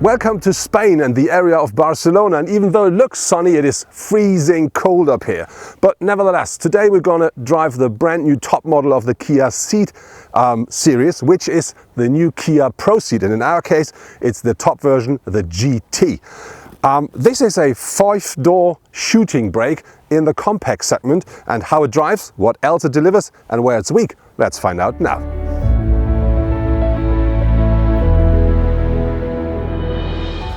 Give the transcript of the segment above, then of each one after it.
Welcome to Spain and the area of Barcelona, and even though it looks sunny, it is freezing cold up here. But nevertheless, today we're going to drive the brand new top model of the Kia Ceed series, which is the new Kia ProCeed, and in our case it's the top version, the GT. This is a 5-door shooting brake in the compact segment, and how it drives, what else it delivers and where it's weak, let's find out now.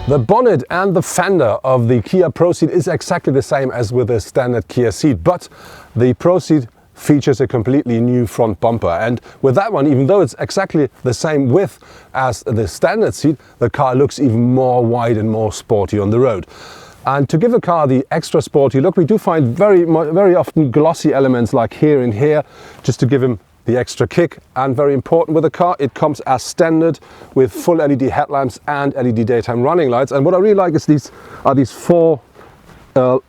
The bonnet and the fender of the Kia ProCeed is exactly the same as with the standard Kia Ceed, but the ProCeed features a completely new front bumper, and with that one, even though it's exactly the same width as the standard Ceed, the car looks even more wide and more sporty on the road. And to give the car the extra sporty look, we do find very often glossy elements like here and here, just to give him the extra kick. And very important with the car, it comes as standard with full LED headlamps and LED daytime running lights. And what I really like is these 4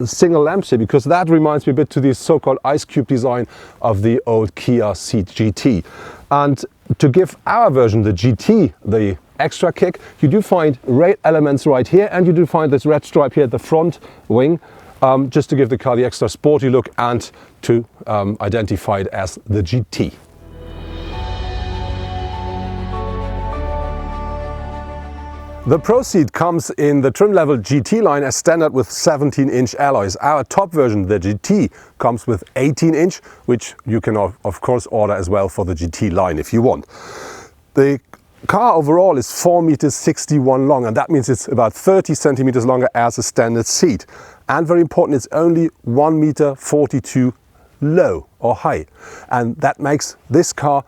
single lamps here, because that reminds me a bit to the so-called ice cube design of the old Kia Ceed GT. And to give our version, the GT, the extra kick, you do find red elements right here, and you do find this red stripe here at the front wing, just to give the car the extra sporty look and to identify it as the GT. The ProCeed comes in the trim level GT line as standard with 17-inch alloys. Our top version, the GT, comes with 18-inch, which you can of course order as well for the GT line if you want. The car overall is 4.61 meters long, and that means it's about 30 centimeters longer as a standard Ceed. And very important, it's only 1.42 meters low or high, and that makes this car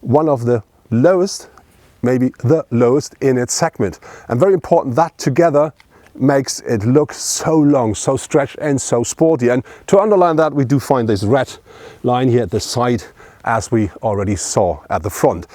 one of the lowest, maybe the lowest in its segment. And very important, that together makes it look so long, so stretched and so sporty. And to underline that, we do find this red line here at the side, as we already saw at the front.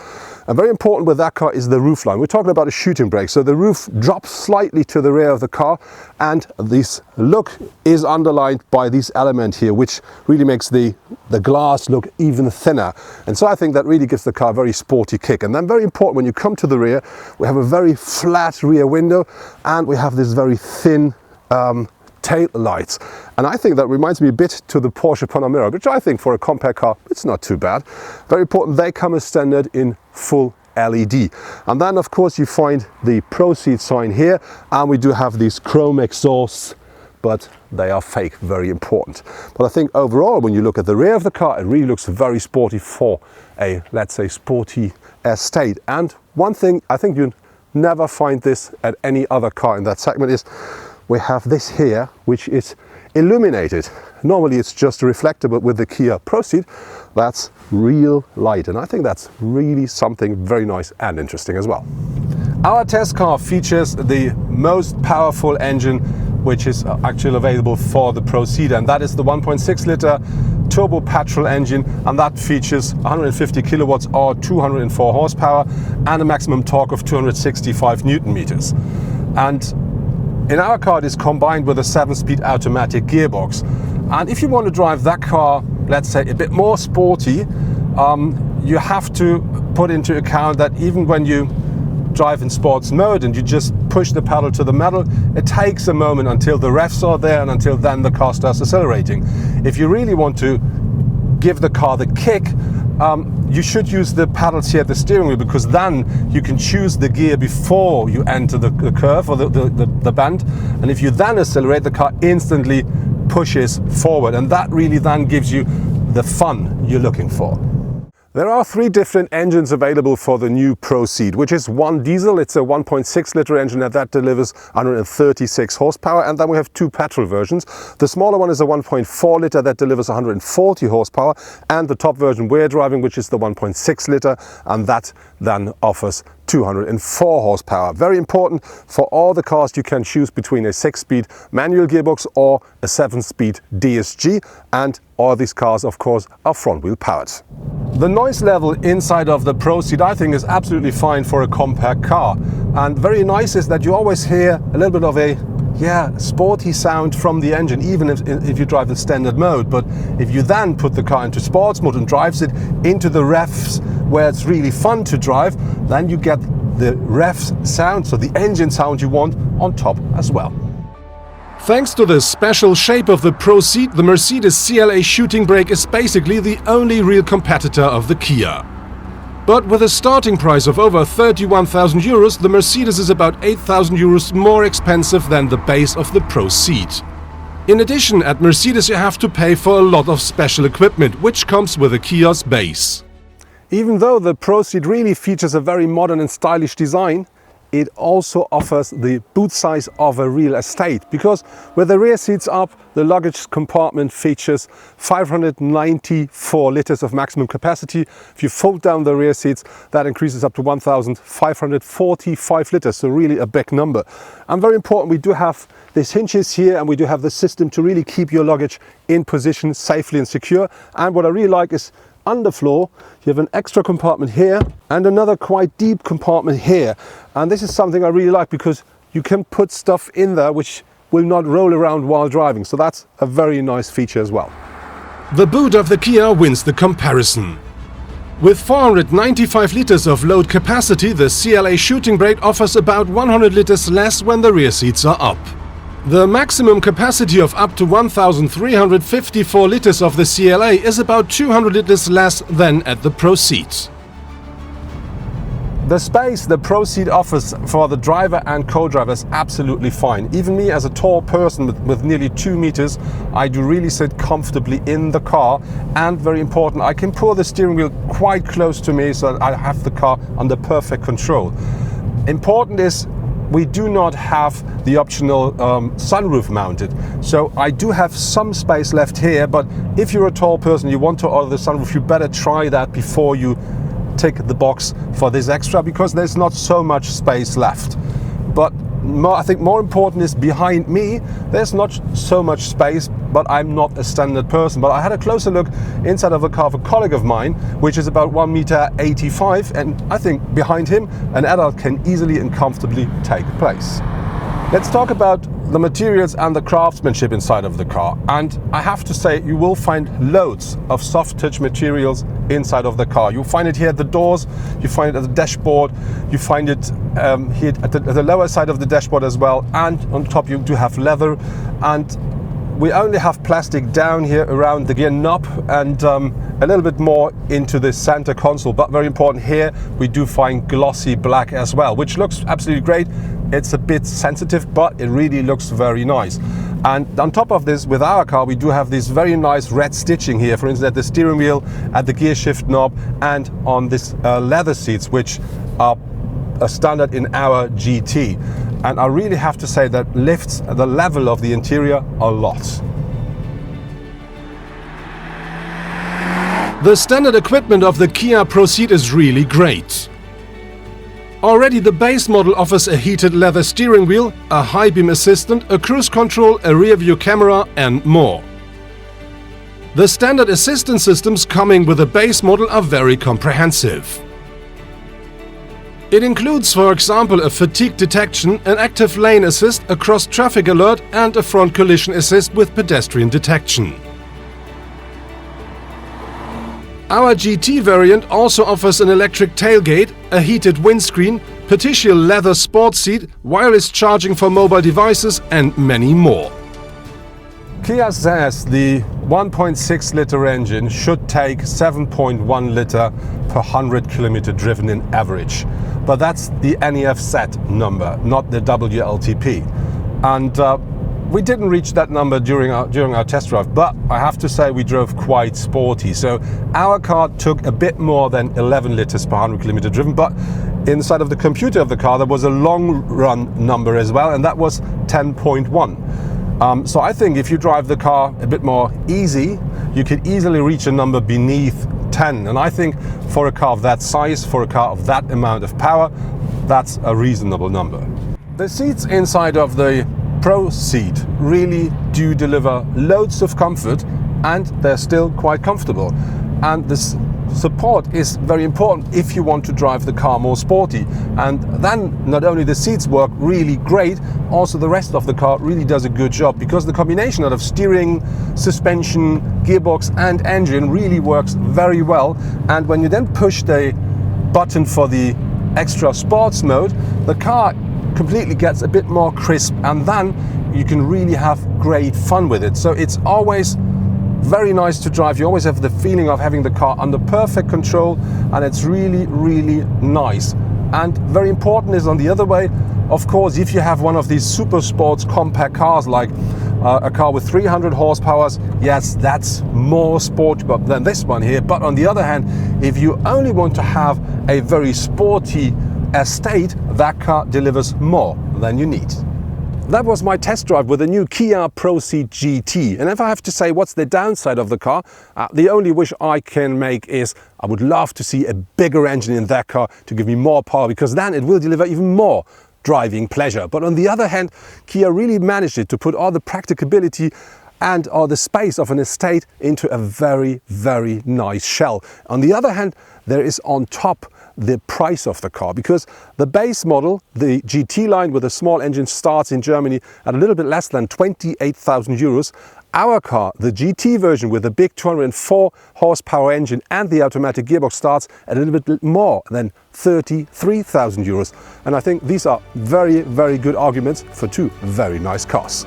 And very important with that car is the roof line. We're talking about a shooting brake, so the roof drops slightly to the rear of the car, and this look is underlined by this element here, which really makes the glass look even thinner. And so I think that really gives the car a very sporty kick. And then very important, when you come to the rear, we have a very flat rear window, and we have this very thin tail lights. And I think that reminds me a bit to the Porsche Panamera, which I think for a compact car, it's not too bad. Very important, they come as standard in full LED. And then of course you find the ProCeed sign here, and we do have these chrome exhausts, but they are fake, very important. But I think overall, when you look at the rear of the car, it really looks very sporty for a, let's say, sporty estate. And one thing, I think you never find this at any other car in that segment, is we have this here, which is illuminated. Normally it's just a reflector, but with the Kia ProCeed, that's real light. And I think that's really something very nice and interesting as well. Our test car features the most powerful engine which is actually available for the ProCeed, and that is the 1.6 liter turbo petrol engine, and that features 150 kilowatts or 204 horsepower and a maximum torque of 265 Newton meters. And in our car, it is combined with a 7-speed automatic gearbox. And if you want to drive that car, let's say, a bit more sporty, you have to put into account that even when you drive in sports mode and you just push the pedal to the metal, it takes a moment until the revs are there and until then the car starts accelerating. If you really want to give the car the kick, you should use the pedals here at the steering wheel, because then you can choose the gear before you enter the curve or the bend, and if you then accelerate, the car instantly pushes forward, and that really then gives you the fun you're looking for. There are 3 different engines available for the new ProCeed, which is one diesel. It's a 1.6 liter engine that delivers 136 horsepower, and then we have 2 petrol versions. The smaller one is a 1.4 liter that delivers 140 horsepower, and the top version we're driving, which is the 1.6 liter, and that then offers 204 horsepower. Very important, for all the cars you can choose between a 6-speed manual gearbox or a 7-speed DSG, and all these cars of course are front wheel powered. The noise level inside of the ProCeed, I think, is absolutely fine for a compact car, and very nice is that you always hear a little bit of a sporty sound from the engine, even if you drive in standard mode. But if you then put the car into sports mode and drives it into the revs where it's really fun to drive, then you get the rev sound, so the engine sound you want, on top as well. Thanks to the special shape of the ProCeed, the Mercedes CLA shooting brake is basically the only real competitor of the Kia. But with a starting price of over 31,000 euros, the Mercedes is about 8,000 euros more expensive than the base of the ProCeed. In addition, at Mercedes you have to pay for a lot of special equipment, which comes with a Kia's base. Even though the ProCeed really features a very modern and stylish design, it also offers the boot size of a real estate, because with the rear seats up, the luggage compartment features 594 liters of maximum capacity. If you fold down the rear seats, that increases up to 1,545 liters, so really a big number. And very important, we do have these hinges here, and we do have the system to really keep your luggage in position safely and secure. And what I really like is underfloor, you have an extra compartment here and another quite deep compartment here. And this is something I really like, because you can put stuff in there which will not roll around while driving. So that's a very nice feature as well. The boot of the Kia wins the comparison. With 495 liters of load capacity, the CLA shooting brake offers about 100 liters less when the rear seats are up. The maximum capacity of up to 1,354 liters of the CLA is about 200 liters less than at the ProCeed. The space the ProCeed offers for the driver and co-driver is absolutely fine. Even me, as a tall person with nearly 2 meters, I do really sit comfortably in the car. And very important, I can pull the steering wheel quite close to me, so I have the car under perfect control. Important is, we do not have the optional sunroof mounted. So I do have some space left here, but if you're a tall person, you want to order the sunroof, you better try that before you tick the box for this extra, because there's not so much space left. But I think more important is behind me, there's not so much space, but I'm not a standard person. But I had a closer look inside of the car of a colleague of mine, which is about 1.85 m, and I think behind him an adult can easily and comfortably take place. Let's talk about the materials and the craftsmanship inside of the car. And I have to say, you will find loads of soft touch materials inside of the car. You'll find it here at the doors, you find it at the dashboard, you find it here at the lower side of the dashboard as well, and on top you do have leather. And we only have plastic down here around the gear knob, and a little bit more into the center console. But very important, here we do find glossy black as well, which looks absolutely great. It's a bit sensitive, but it really looks very nice. And on top of this, with our car, we do have this very nice red stitching here, for instance, at the steering wheel, at the gear shift knob, and on this leather seats, which are a standard in our GT. And I really have to say that lifts the level of the interior a lot. The standard equipment of the Kia ProCeed is really great. Already the base model offers a heated leather steering wheel, a high beam assistant, a cruise control, a rear view camera and more. The standard assistance systems coming with the base model are very comprehensive. It includes, for example, a fatigue detection, an active lane assist, a cross traffic alert and a front collision assist with pedestrian detection. Our GT variant also offers an electric tailgate, a heated windscreen, partial leather sport seat, wireless charging for mobile devices and many more. Kia says the 1.6 liter engine should take 7.1 liter per 100 kilometer driven in average. But that's the NEF-set number, not the WLTP. And we didn't reach that number during our test drive, but I have to say we drove quite sporty. So our car took a bit more than 11 liters per 100 kilometer driven, but inside of the computer of the car there was a long run number as well, and that was 10.1. So I think if you drive the car a bit more easy, you could easily reach a number beneath 10. And I think for a car of that size, for a car of that amount of power, that's a reasonable number. The seats inside of the ProCeed really do deliver loads of comfort, and they're still quite comfortable. And this support is very important if you want to drive the car more sporty. And then not only the seats work really great, also the rest of the car really does a good job, because the combination of steering, suspension, gearbox and engine really works very well. And when you then push the button for the extra sports mode, the car completely gets a bit more crisp, and then you can really have great fun with it. So it's always very nice to drive. You always have the feeling of having the car under perfect control, and it's really, really nice. And very important is on the other way, of course, if you have one of these super sports compact cars like a car with 300 horsepower, yes, that's more sporty than this one here. But on the other hand, if you only want to have a very sporty estate, that car delivers more than you need. That was my test drive with the new Kia ProCeed GT. And if I have to say what's the downside of the car, the only wish I can make is I would love to see a bigger engine in that car to give me more power, because then it will deliver even more driving pleasure. But on the other hand, Kia really managed it to put all the practicability and all the space of an estate into a very, very nice shell. On the other hand, there is on top the price of the car, because the base model, the GT line with a small engine, starts in Germany at a little bit less than 28,000 euros. Our car, the GT version with the big 204 horsepower engine and the automatic gearbox, starts at a little bit more than 33,000 euros. And I think these are very, very good arguments for two very nice cars.